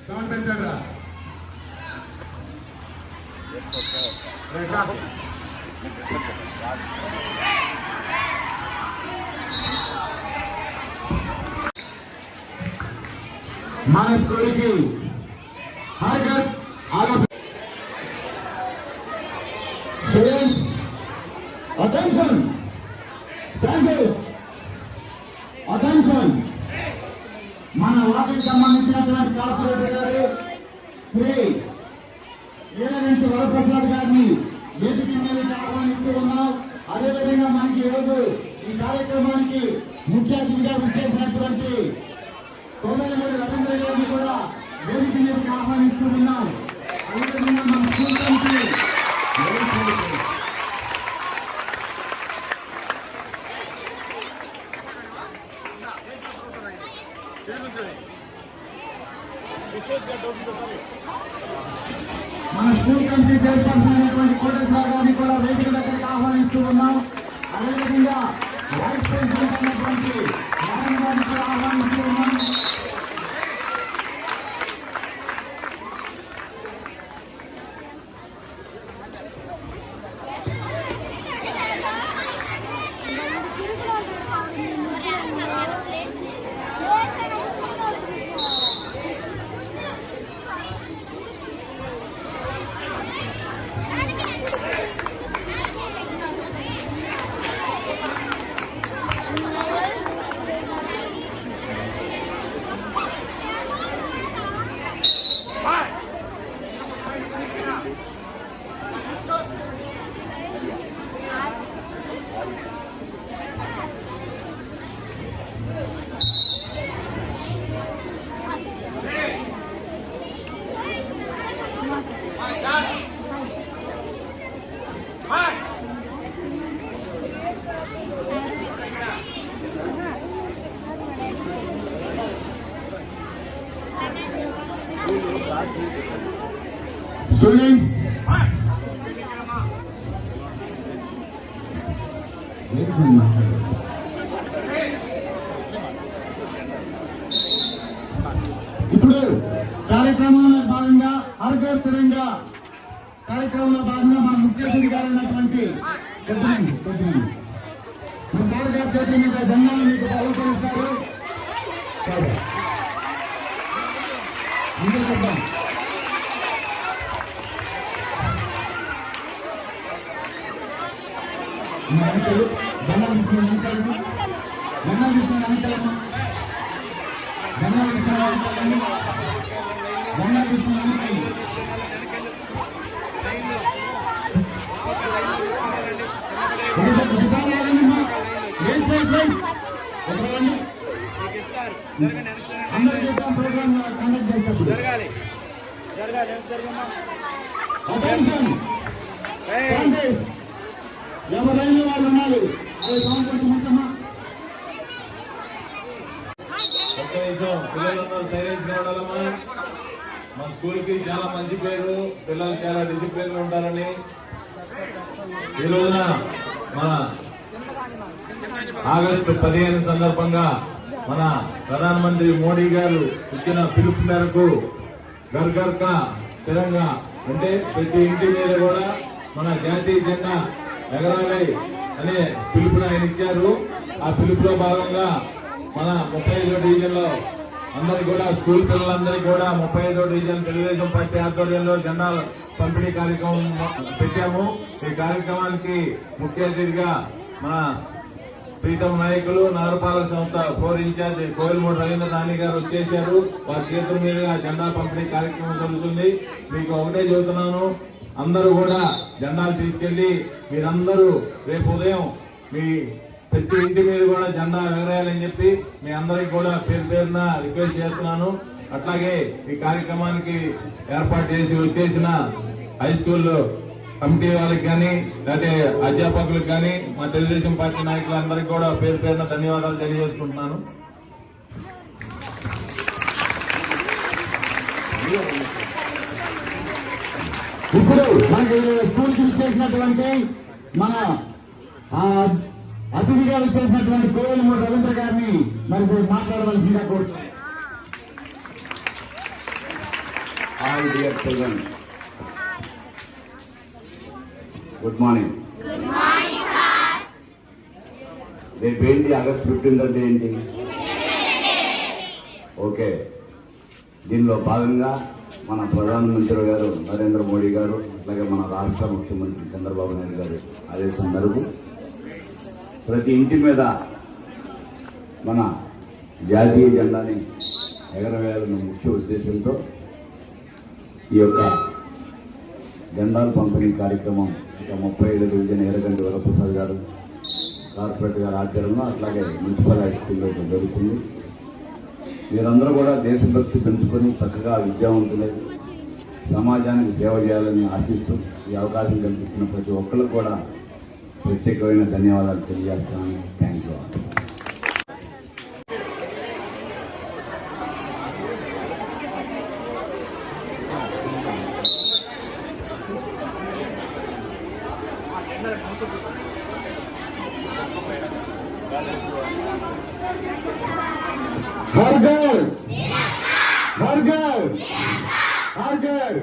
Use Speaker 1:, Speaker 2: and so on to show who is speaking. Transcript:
Speaker 1: Sound పెంచండి రా. మన స్కూల్కి హర్గత్ స్టూడెంట్స్ అటెన్షన్ స్టాండర్డ్స్ అటెన్షన్. మన వాటికి సంబంధించినటువంటి కార్పొరేటర్ గారు శ్రీ వీరగంటి వరప్రసాద్ గారిని వేదిక మీదకి ఆహ్వానిస్తూ ఉన్నాం. అదేవిధంగా మనకి ఈరోజు ఈ కార్యక్రమానికి ముఖ్య అతిథిగా విచ్చేసినటువంటి కోమలమూడి రవీంద్ర గారిని కూడా వేదిక మీదకి ఆహ్వానిస్తూ ఉన్నాం. అదేవిధంగా మన స్కూల్ కమిటీ చైర్పర్సన్ అయినటువంటి కోటేశ్వర గారిని కూడా వేదిక దగ్గరికి ఆహ్వానిస్తూ ఉన్నాం. అదేవిధంగా వైస్ ప్రెసిడెంట్ అయినటువంటి నారాయణ గారిని కూడా ఆహ్వానిస్తూ ఉన్నాం. స్టూడెంట్స్ ఇప్పుడు కార్యక్రమంలో భాగంగా హర్ ఘర్ తిరంగా కార్యక్రమంలో భాగంగా మన ముఖ్య అతిథి గారైనటువంటి మన సార్ గారి చేతుల మీద జెండాను మీకు బహుకరిస్తారు. ఎవరైనా వాళ్ళు ఉన్నారు.
Speaker 2: పిల్లలందరూ సైలెన్స్ గా ఉండాలమ్మా. మా స్కూల్ కి చాలా మంచి పేరు, పిల్లలు చాలా డిసిప్లిన్ గా ఉంటారని ఈ రోజున మన ఆగస్టు 15 సందర్భంగా మన ప్రధానమంత్రి మోడీ గారు ఇచ్చిన పిలుపు మేరకు ఘర్ ఘర్ కా తిరంగా అంటే ప్రతి ఇంటి మీద కూడా మన జాతీయ జెండా ఎగరాలి అనే పిలుపుని ఆయన ఇచ్చారు. ఆ పిలుపులో భాగంగా మన 35వ డివిజన్ లో అందరికి కూడా స్కూల్ పిల్లలందరికీ కూడా 35వ డివిజన్ తెలుగుదేశం పార్టీ ఆధ్వర్యంలో జెండా పంపిణీ కార్యక్రమం పెట్టాము. ఈ కార్యక్రమానికి ముఖ్య అతిథిగా మన ప్రీతం నాయకులు నగరపాలక సంస్థ 4 ఇన్ఛార్జ్ కోయిలమూడి రవీంద్ర నాని గారు వచ్చేశారు. వారి చేతుల మీదుగా జెండా పంపిణీ కార్యక్రమం జరుగుతుంది. మీకు ఒకటే చెబుతున్నాను, అందరూ కూడా జెండాలు తీసుకెళ్లి మీరందరూ రేపు ఉదయం మీ ప్రతి ఇంటి మీద కూడా జెండా ఎగరేయాలని చెప్పి మీ అందరికి కూడా పేరు పేరున రిక్వెస్ట్ చేస్తున్నాను. అట్లాగే ఈ కార్యక్రమానికి ఏర్పాటు చేసి వచ్చేసిన హై స్కూల్లో కమిటీ వాళ్ళకి కానీ లేకపోతే అధ్యాపకులకు కానీ మా తెలుగుదేశం పార్టీ నాయకులందరికీ కూడా పేరు పేరున ధన్యవాదాలు తెలియజేసుకుంటున్నాను.
Speaker 1: ఇప్పుడు మనకి స్కూల్ కి ఇచ్చేసినటువంటి మన అతిథిగా ఇచ్చేసినటువంటి కోయిలమూడి రవీంద్ర గారిని మరి మాట్లాడవలసిందిగా కోరుతున్నాను.
Speaker 3: All dear children, good morning.
Speaker 4: Good morning sir.
Speaker 3: రేపు ఏంటి ఆగస్ట్ 15 అంటే ఏంటి? ఓకే, దీనిలో భాగంగా మన ప్రధానమంత్రి గారు నరేంద్ర మోడీ గారు అలాగే మన రాష్ట్ర ముఖ్యమంత్రి చంద్రబాబు నాయుడు గారు ఆదేశం మేరకు ప్రతి ఇంటి మీద మన జాతీయ జెండాని ఎగరవేయాలన్న ముఖ్య ఉద్దేశంతో ఈ యొక్క జెండాల పంపిణీ కార్యక్రమం ఇక 37 డివిజన్ ఎర్రగంటి వరప్రసాద్ గారు కార్పొరేట్ గారి ఆధ్వర్యంలో అట్లాగే మున్సిపల్ హై స్కూల్లో జరుగుతుంది. మీరందరూ కూడా దేశభక్తి పెంచుకొని చక్కగా విద్యావంతులై సమాజానికి సేవ చేయాలని ఆశిస్తూ ఈ అవకాశం కల్పిస్తున్న ప్రతి ఒక్కరికి కూడా ప్రత్యేకమైన ధన్యవాదాలు తెలియజేస్తున్నాను. Thank you.
Speaker 1: हर घर हर घर हर घर